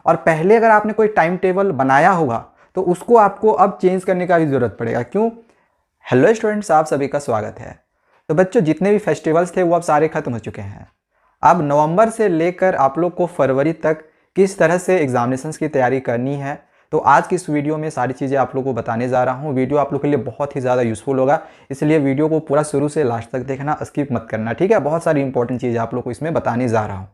और पहले अगर आपने कोई टाइम टेबल बनाया होगा तो उसको आपको अब चेंज करने का भी ज़रूरत पड़ेगा। क्यों? हेलो स्टूडेंट्स, आप सभी का स्वागत है। तो बच्चों, जितने भी फेस्टिवल्स थे वो अब सारे ख़त्म हो चुके हैं। अब नवंबर से लेकर आप लोग को फरवरी तक किस तरह से एग्जामिनेशंस की तैयारी करनी है, तो आज की इस वीडियो में सारी चीज़ें आप लोगों को बताने जा रहा हूँ। वीडियो आप लोग के लिए बहुत ही ज़्यादा यूज़फुल होगा, इसलिए वीडियो को पूरा शुरू से लास्ट तक देखना, स्किप मत करना, ठीक है। बहुत सारी इंपॉर्टेंट चीज़ें आप लोग को इसमें बताने जा रहा हूँ।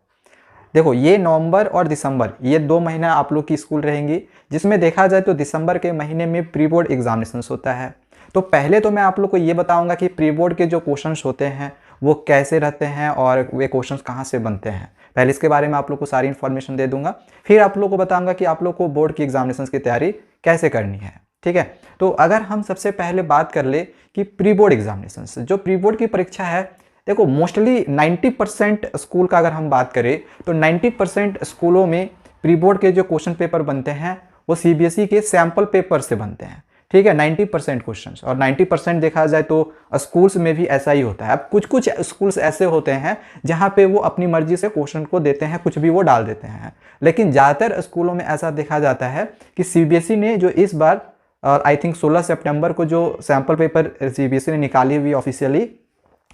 देखो, ये नवंबर और दिसंबर, ये 2 महीना आप लोग की स्कूल रहेंगी, जिसमें देखा जाए तो दिसंबर के महीने में प्री बोर्ड एग्जामिनेशंस होता है। तो पहले तो मैं आप लोग को ये बताऊंगा कि प्री बोर्ड के जो क्वेश्चंस होते हैं वो कैसे रहते हैं और वे क्वेश्चंस कहाँ से बनते हैं। पहले इसके बारे में आप लोग को सारी इन्फॉर्मेशन दे दूंगा, फिर आप लोग को बताऊंगा कि आप लोग को बोर्ड की एग्जामिनेशंस की तैयारी कैसे करनी है, ठीक है। तो अगर हम सबसे पहले बात कर ले कि प्री बोर्ड एग्जामिनेशंस, जो प्री बोर्ड की परीक्षा है, देखो मोस्टली 90% स्कूल का अगर हम बात करें तो 90% स्कूलों में प्री बोर्ड के जो क्वेश्चन पेपर बनते हैं वो सीबीएसई के सैम्पल पेपर से बनते हैं, ठीक है। 90% क्वेश्चंस, और 90% देखा जाए तो स्कूल्स में भी ऐसा ही होता है। अब कुछ कुछ स्कूल्स ऐसे होते हैं जहाँ पे वो अपनी मर्जी से क्वेश्चन को देते हैं, कुछ भी वो डाल देते हैं, लेकिन ज़्यादातर स्कूलों में ऐसा देखा जाता है कि सीबीएसई ने जो इस बार आई थिंक 16 सितंबर को जो सैम्पल पेपर सीबीएसई ने निकाली हुई ऑफिशियली,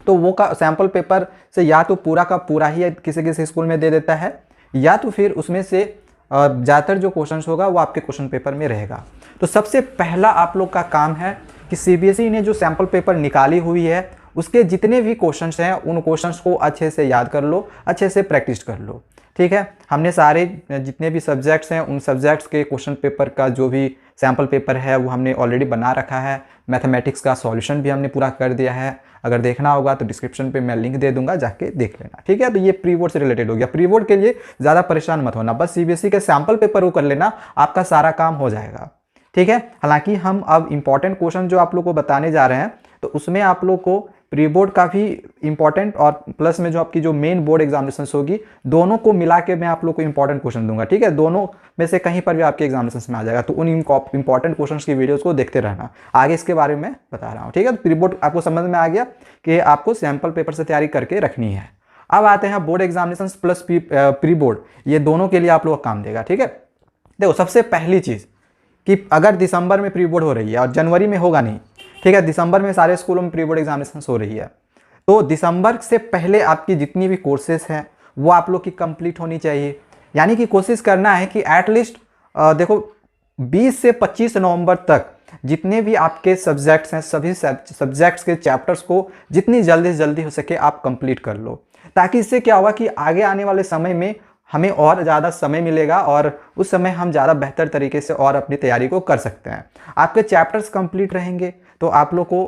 तो वो का सैम्पल पेपर से या तो पूरा का पूरा ही किसी किसी स्कूल में दे देता है, या तो फिर उसमें से ज़्यादातर जो क्वेश्चंस होगा वो आपके क्वेश्चन पेपर में रहेगा। तो सबसे पहला आप लोग का काम है कि सीबीएसई ने जो सैम्पल पेपर निकाली हुई है उसके जितने भी क्वेश्चंस हैं उन क्वेश्चंस को अच्छे से याद कर लो, अच्छे से प्रैक्टिस कर लो, ठीक है। हमने सारे जितने भी सब्जेक्ट्स हैं उन सब्जेक्ट्स के क्वेश्चन पेपर का जो भी सैम्पल पेपर है वो हमने ऑलरेडी बना रखा है। मैथमेटिक्स का सॉल्यूशन भी हमने पूरा कर दिया है, अगर देखना होगा तो डिस्क्रिप्शन पे मैं लिंक दे दूंगा, जाके देख लेना, ठीक है। तो ये प्री बोर्ड से रिलेटेड हो गया। प्री बोर्ड के लिए ज़्यादा परेशान मत होना, बस सीबीएसई के सैम्पल पेपर वो कर लेना, आपका सारा काम हो जाएगा, ठीक है। हालांकि हम अब इंपॉर्टेंट क्वेश्चन जो आप लोग को बताने जा रहे हैं तो उसमें आप लोग को प्री बोर्ड का भी इंपॉर्टेंट और प्लस में जो आपकी जो मेन बोर्ड एग्जामिनेशन होगी, दोनों को मिला के मैं आप लोग को इंपॉर्टेंट क्वेश्चन दूंगा, ठीक है। दोनों में से कहीं पर भी आपके एग्जामिनेशन में आ जाएगा, तो उन इंपॉर्टेंट क्वेश्चन की वीडियोस को देखते रहना। आगे इसके बारे में बता रहा हूँ, ठीक है। तो प्री बोर्ड आपको समझ में आ गया कि आपको सैम्पल पेपर से तैयारी करके रखनी है। अब आते हैं board examination plus pre board, ये दोनों के लिए आप लोग का काम देगा, ठीक है। देखो, सबसे पहली चीज़ कि अगर दिसंबर में प्री बोर्ड हो रही है और जनवरी में होगा नहीं, ठीक है, दिसंबर में सारे स्कूलों में प्री बोर्ड एग्जामिनेशन हो रही है, तो दिसंबर से पहले आपकी जितनी भी कोर्सेज हैं वो आप लोग की कंप्लीट होनी चाहिए। यानी कि कोशिश करना है कि एटलीस्ट देखो 20 से 25 नवंबर तक जितने भी आपके सब्जेक्ट्स हैं सभी सब्जेक्ट्स के चैप्टर्स को जितनी जल्दी से जल्दी हो सके आप कंप्लीट कर लो, ताकि इससे क्या होगा कि आगे आने वाले समय में हमें और ज़्यादा समय मिलेगा और उस समय हम ज़्यादा बेहतर तरीके से और अपनी तैयारी को कर सकते हैं। आपके चैप्टर्स कंप्लीट रहेंगे तो आप लोग को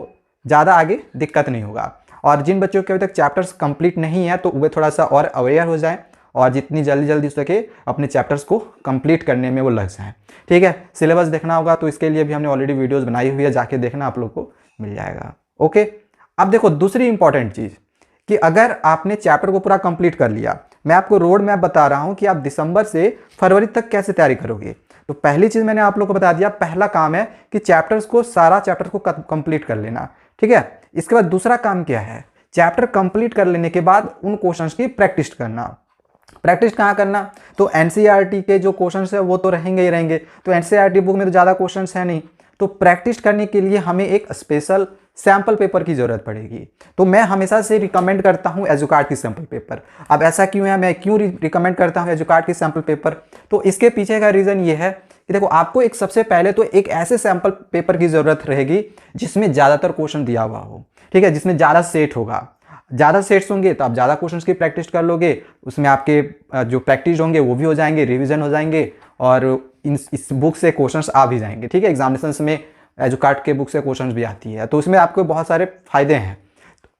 ज़्यादा आगे दिक्कत नहीं होगा, और जिन बच्चों के अभी तक चैप्टर्स कंप्लीट नहीं है तो वे थोड़ा सा और अवेयर हो जाएं और जितनी जल्दी हो सके अपने चैप्टर्स को कंप्लीट करने में वो लग जाएं, ठीक है। सिलेबस देखना होगा तो इसके लिए भी हमने ऑलरेडी वीडियोज़ बनाई हुई है, जाके देखना, आप लोग को मिल जाएगा, ओके। अब देखो, दूसरी इंपॉर्टेंट चीज़ कि अगर आपने चैप्टर को पूरा कंप्लीट कर लिया, मैं आपको रोड मैप बता रहा हूं कि आप दिसंबर से फरवरी तक कैसे तैयारी करोगे। तो पहली चीज मैंने आप लोग को बता दिया, पहला काम है कि सारा चैप्टर को कंप्लीट कर लेना, ठीक है। इसके बाद दूसरा काम क्या है, चैप्टर कंप्लीट कर लेने के बाद उन क्वेश्चंस की प्रैक्टिस करना। प्रैक्टिस कहाँ करना, तो एनसीईआरटी के जो क्वेश्चंस है वो तो रहेंगे ही रहेंगे, तो एनसीईआरटी बुक में तो ज़्यादा क्वेश्चंस है नहीं, तो प्रैक्टिस करने के लिए हमें एक स्पेशल सैम्पल पेपर की जरूरत पड़ेगी। तो मैं हमेशा से रिकमेंड करता हूं एजुकार्ट की सैम्पल पेपर। अब ऐसा क्यों है, मैं क्यों रिकमेंड करता हूं एजुकार्ट की सैम्पल पेपर, तो इसके पीछे का रीज़न ये है कि देखो, आपको एक सबसे पहले तो एक ऐसे सैम्पल पेपर की जरूरत रहेगी जिसमें ज़्यादातर क्वेश्चन दिया हुआ हो, ठीक है, जिसमें ज़्यादा सेट होगा। ज़्यादा सेट्स होंगे तो आप ज़्यादा क्वेश्चंस की प्रैक्टिस कर लोगे, उसमें आपके जो प्रैक्टिस होंगे वो भी हो जाएंगे, रिवीजन हो जाएंगे, और इस बुक से क्वेश्चंस आ भी जाएंगे, ठीक है। एग्जामिनेशन में एजुकार्ट के बुक से क्वेश्चंस भी आती है, तो उसमें आपको बहुत सारे फायदे हैं।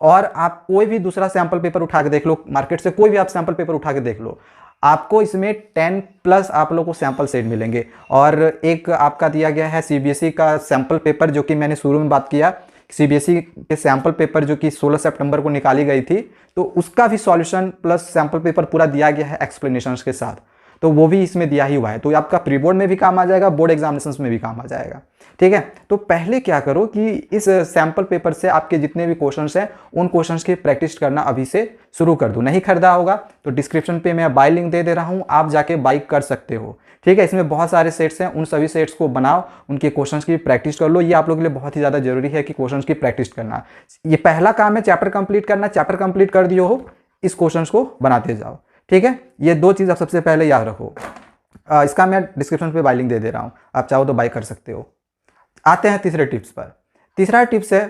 और आप कोई भी दूसरा सैम्पल पेपर उठा के देख लो, मार्केट से कोई भी आप सैम्पल पेपर उठा के देख लो, आपको इसमें 10+ आप लोगों को सैम्पल सेट मिलेंगे। और एक आपका दिया गया है सीबीएसई का सैम्पल पेपर, जो कि मैंने शुरू में बात किया, सीबीएसई के सैम्पल पेपर जो कि 16 सितंबर को निकाली गई थी, तो उसका भी सॉल्यूशन प्लस सैम्पल पेपर पूरा दिया गया है एक्सप्लेनेशंस के साथ। तो वो भी इसमें दिया ही हुआ है, तो आपका प्री बोर्ड में भी काम आ जाएगा, बोर्ड एग्जामिनेशंस में भी काम आ जाएगा। ठीक है, तो पहले क्या करो कि इस सैम्पल पेपर से आपके जितने भी क्वेश्चंस हैं उन क्वेश्चंस की प्रैक्टिस करना अभी से शुरू कर दो। नहीं खरीदा होगा तो डिस्क्रिप्शन पे मैं बाय लिंक दे रहा हूँ, आप जाके बाय कर सकते हो। ठीक है, इसमें बहुत सारे सेट्स हैं, उन सभी सेट्स को बनाओ, उनके क्वेश्चंस की प्रैक्टिस कर लो। ये आप लोगों के लिए बहुत ही ज़्यादा जरूरी है कि क्वेश्चंस की प्रैक्टिस करना। ये पहला काम है चैप्टर कंप्लीट करना, चैप्टर कंप्लीट कर दियो हो, इस क्वेश्चंस को बनाते जाओ। ठीक है, ये दो चीज़ आप सबसे पहले याद रखो। इसका मैं डिस्क्रिप्शन पे बाय लिंक दे दे रहा हूँ, आप चाहो तो बाय कर सकते हो। आते हैं तीसरे टिप्स पर। तीसरा टिप्स है,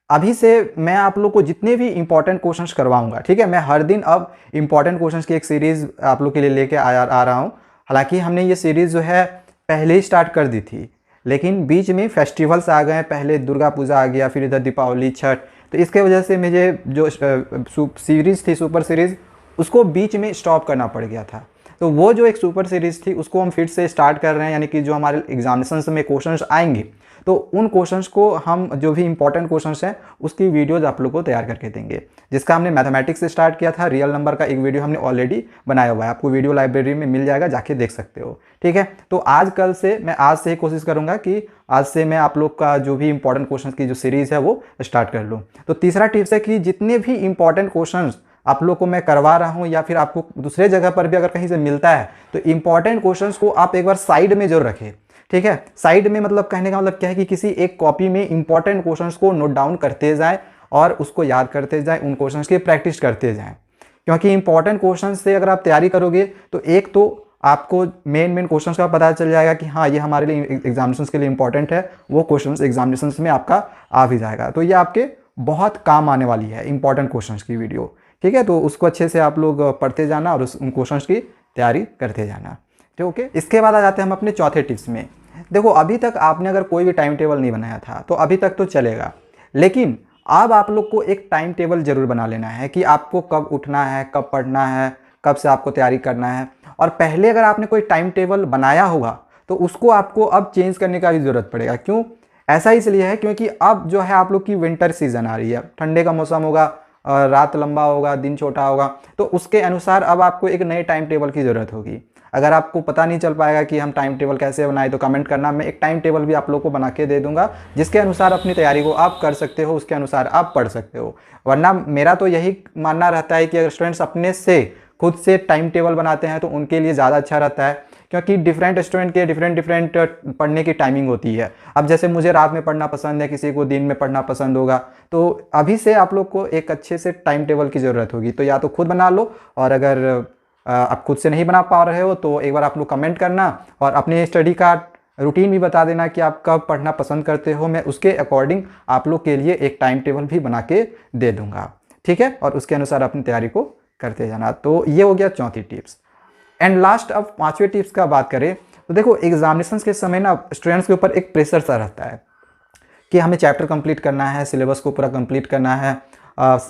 अभी से मैं आप लोग को जितने भी इंपॉर्टेंट क्वेश्चंस करवाऊंगा, ठीक है, मैं हर दिन अब इंपॉर्टेंट क्वेश्चंस की एक सीरीज आप लोग के लिए लेके आ रहा हूँ। हालांकि हमने ये सीरीज जो है पहले ही स्टार्ट कर दी थी, लेकिन बीच में फेस्टिवल्स आ गए, पहले दुर्गा पूजा आ गया, फिर इधर दीपावली, छठ, तो इसके वजह से मुझे जो सीरीज़ थी सुपर सीरीज़, उसको बीच में स्टॉप करना पड़ गया था। तो वो जो एक सुपर सीरीज़ थी उसको हम फिर से स्टार्ट कर रहे हैं, यानी कि जो हमारे एग्जामिनेशंस में क्वेश्चंस आएंगे तो उन क्वेश्चंस को हम जो भी इंपॉर्टेंट क्वेश्चंस हैं उसकी वीडियोज आप लोग को तैयार करके देंगे। जिसका हमने मैथमेटिक्स से स्टार्ट किया था, रियल नंबर का एक वीडियो हमने ऑलरेडी बनाया हुआ है, आपको वीडियो लाइब्रेरी में मिल जाएगा, जाके देख सकते हो। ठीक है, तो आज से ही कोशिश करूंगा कि आज से मैं आप लोग का जो भी इंपॉर्टेंट क्वेश्चन की जो सीरीज़ है वो स्टार्ट कर लूँ। तो तीसरा टिप्स है कि जितने भी इंपॉर्टेंट क्वेश्चन आप लोग को मैं करवा रहा हूं या फिर आपको दूसरे जगह पर भी अगर कहीं से मिलता है तो इंपॉर्टेंट क्वेश्चंस को आप एक बार साइड में जरूर रखें। ठीक है, साइड में मतलब कहने का मतलब क्या है कि किसी एक कॉपी में इंपॉर्टेंट क्वेश्चंस को नोट डाउन करते जाएं और उसको याद करते जाएं, उन क्वेश्चंस की प्रैक्टिस करते जाएं। क्योंकि इंपॉर्टेंट क्वेश्चन से अगर आप तैयारी करोगे तो एक तो आपको मेन क्वेश्चन का पता चल जाएगा कि हाँ ये हमारे लिए एग्जामिनेशन के लिए इंपॉर्टेंट है, वो क्वेश्चन एग्जामिनेशन में आपका आ भी जाएगा। तो ये आपके बहुत काम आने वाली है इंपॉर्टेंट क्वेश्चन की वीडियो। ठीक है, तो उसको अच्छे से आप लोग पढ़ते जाना और उन क्वेश्चंस की तैयारी करते जाना। ठीक, ओके। इसके बाद आ जाते हैं हम अपने चौथे टिप्स में। देखो, अभी तक आपने अगर कोई भी टाइम टेबल नहीं बनाया था तो अभी तक तो चलेगा, लेकिन अब आप लोग को एक टाइम टेबल जरूर बना लेना है कि आपको कब उठना है, कब पढ़ना है, कब से आपको तैयारी करना है। और पहले अगर आपने कोई टाइम टेबल बनाया होगा तो उसको आपको अब चेंज करने का भी ज़रूरत पड़ेगा। क्यों? ऐसा इसलिए है क्योंकि अब जो है आप लोग की विंटर सीजन आ रही है, ठंडे का मौसम होगा, रात लंबा होगा, दिन छोटा होगा, तो उसके अनुसार अब आपको एक नए टाइम टेबल की ज़रूरत होगी। अगर आपको पता नहीं चल पाएगा कि हम टाइम टेबल कैसे बनाए तो कमेंट करना, मैं एक टाइम टेबल भी आप लोग को बना के दे दूंगा जिसके अनुसार अपनी तैयारी को आप कर सकते हो, उसके अनुसार आप पढ़ सकते हो। वरना मेरा तो यही मानना रहता है कि अगर स्टूडेंट्स अपने से खुद से टाइम टेबल बनाते हैं तो उनके लिए ज़्यादा अच्छा रहता है, क्योंकि डिफरेंट स्टूडेंट के डिफरेंट पढ़ने की टाइमिंग होती है। अब जैसे मुझे रात में पढ़ना पसंद है, किसी को दिन में पढ़ना पसंद होगा, तो अभी से आप लोग को एक अच्छे से टाइम टेबल की ज़रूरत होगी। तो या तो खुद बना लो, और अगर आप खुद से नहीं बना पा रहे हो तो एक बार आप लोग कमेंट करना और अपने स्टडी का रूटीन भी बता देना कि आप कब पढ़ना पसंद करते हो। मैं उसके अकॉर्डिंग आप लोग के लिए एक टाइम टेबल भी बना के दे दूँगा। ठीक है, और उसके अनुसार अपनी तैयारी को करते जाना। तो ये हो गया चौथी टिप्स। एंड लास्ट, अब पांचवें टिप्स का बात करें तो देखो, एग्जामिनेशन के समय ना स्टूडेंट्स के ऊपर एक प्रेशर सा रहता है कि हमें चैप्टर कंप्लीट करना है, सिलेबस को पूरा कंप्लीट करना है,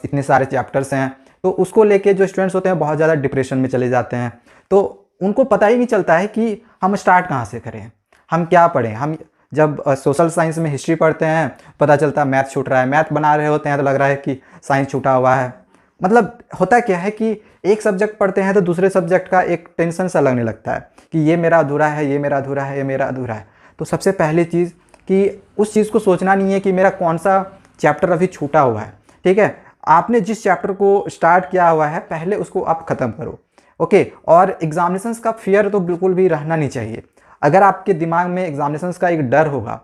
इतने सारे चैप्टर्स हैं, तो उसको लेके जो स्टूडेंट्स होते हैं बहुत ज़्यादा डिप्रेशन में चले जाते हैं। तो उनको पता ही नहीं चलता है कि हम स्टार्ट कहाँ से करें, हम क्या पढ़ें। हम जब सोशल साइंस में हिस्ट्री पढ़ते हैं पता चलता है मैथ छूट रहा है, मैथ बना रहे होते हैं तो लग रहा है कि साइंस छूटा हुआ है। मतलब होता क्या है कि एक सब्जेक्ट पढ़ते हैं तो दूसरे सब्जेक्ट का एक टेंशन सा लगने लगता है कि ये मेरा अधूरा है, ये मेरा अधूरा है, ये मेरा अधूरा है। तो सबसे पहली चीज़ कि उस चीज़ को सोचना नहीं है कि मेरा कौन सा चैप्टर अभी छूटा हुआ है। ठीक है, आपने जिस चैप्टर को स्टार्ट किया हुआ है पहले उसको आप ख़त्म करो। ओके, और एग्जामिनेशंस का फियर तो बिल्कुल भी रहना नहीं चाहिए। अगर आपके दिमाग में एग्जामिनेशंस का एक डर होगा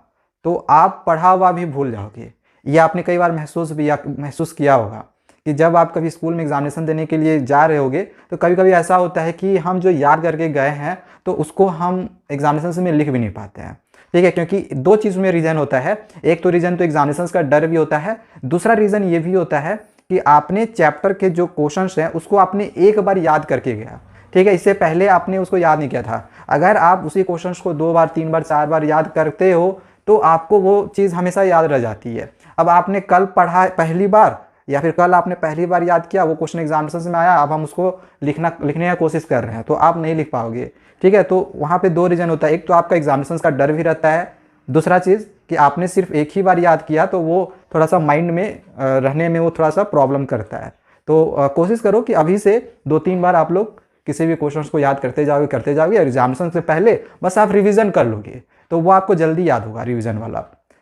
तो आप पढ़ा हुआ भी भूल जाओगे। ये आपने कई बार महसूस किया होगा कि जब आप कभी स्कूल में एग्जामिनेशन देने के लिए जा रहे होगे तो कभी कभी ऐसा होता है कि हम जो याद करके गए हैं तो उसको हम एग्जामिनेशन में लिख भी नहीं पाते हैं। ठीक है, क्योंकि दो चीज़ में रीज़न होता है। एक तो रीज़न तो एग्जामिनेशन का डर भी होता है, दूसरा रीज़न ये भी होता है कि आपने चैप्टर के जो क्वेश्चंस हैं उसको आपने एक बार याद करके गया। ठीक है, इससे पहले आपने उसको याद नहीं किया था। अगर आप उसी क्वेश्चंस को 2 बार 3 बार 4 बार याद करते हो तो आपको वो चीज़ हमेशा याद रह जाती है। अब आपने कल पढ़ा पहली बार या फिर कल आपने पहली बार याद किया, वो क्वेश्चन एग्जामिनेशन में आया, अब हम उसको लिखने की कोशिश कर रहे हैं तो आप नहीं लिख पाओगे। ठीक है, तो वहाँ पे दो रीज़न होता है। एक तो आपका एग्जामिनेशन का डर भी रहता है, दूसरा चीज़ कि आपने सिर्फ एक ही बार याद किया तो वो थोड़ा सा माइंड में रहने में वो थोड़ा सा प्रॉब्लम करता है। तो कोशिश करो कि अभी से 2-3 बार आप लोग किसी भी क्वेश्चंस को याद करते जाओगे एग्जामिनेशन से पहले बस आप रिवीजन कर लोगे तो वो आपको जल्दी याद होगा रिवीजन वाला।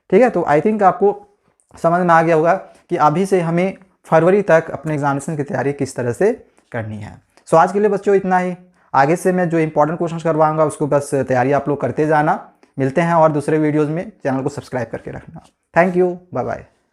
ठीक है, तो आई थिंक आपको समझ में आ गया होगा कि अभी से हमें फरवरी तक अपने एग्जामिनेशन की तैयारी किस तरह से करनी है। सो आज के लिए बच्चों इतना ही। आगे से मैं जो इंपॉर्टेंट क्वेश्चन करवाऊंगा उसको बस तैयारी आप लोग करते जाना। मिलते हैं और दूसरे वीडियोज़ में, चैनल को सब्सक्राइब करके रखना। Thank you, bye bye.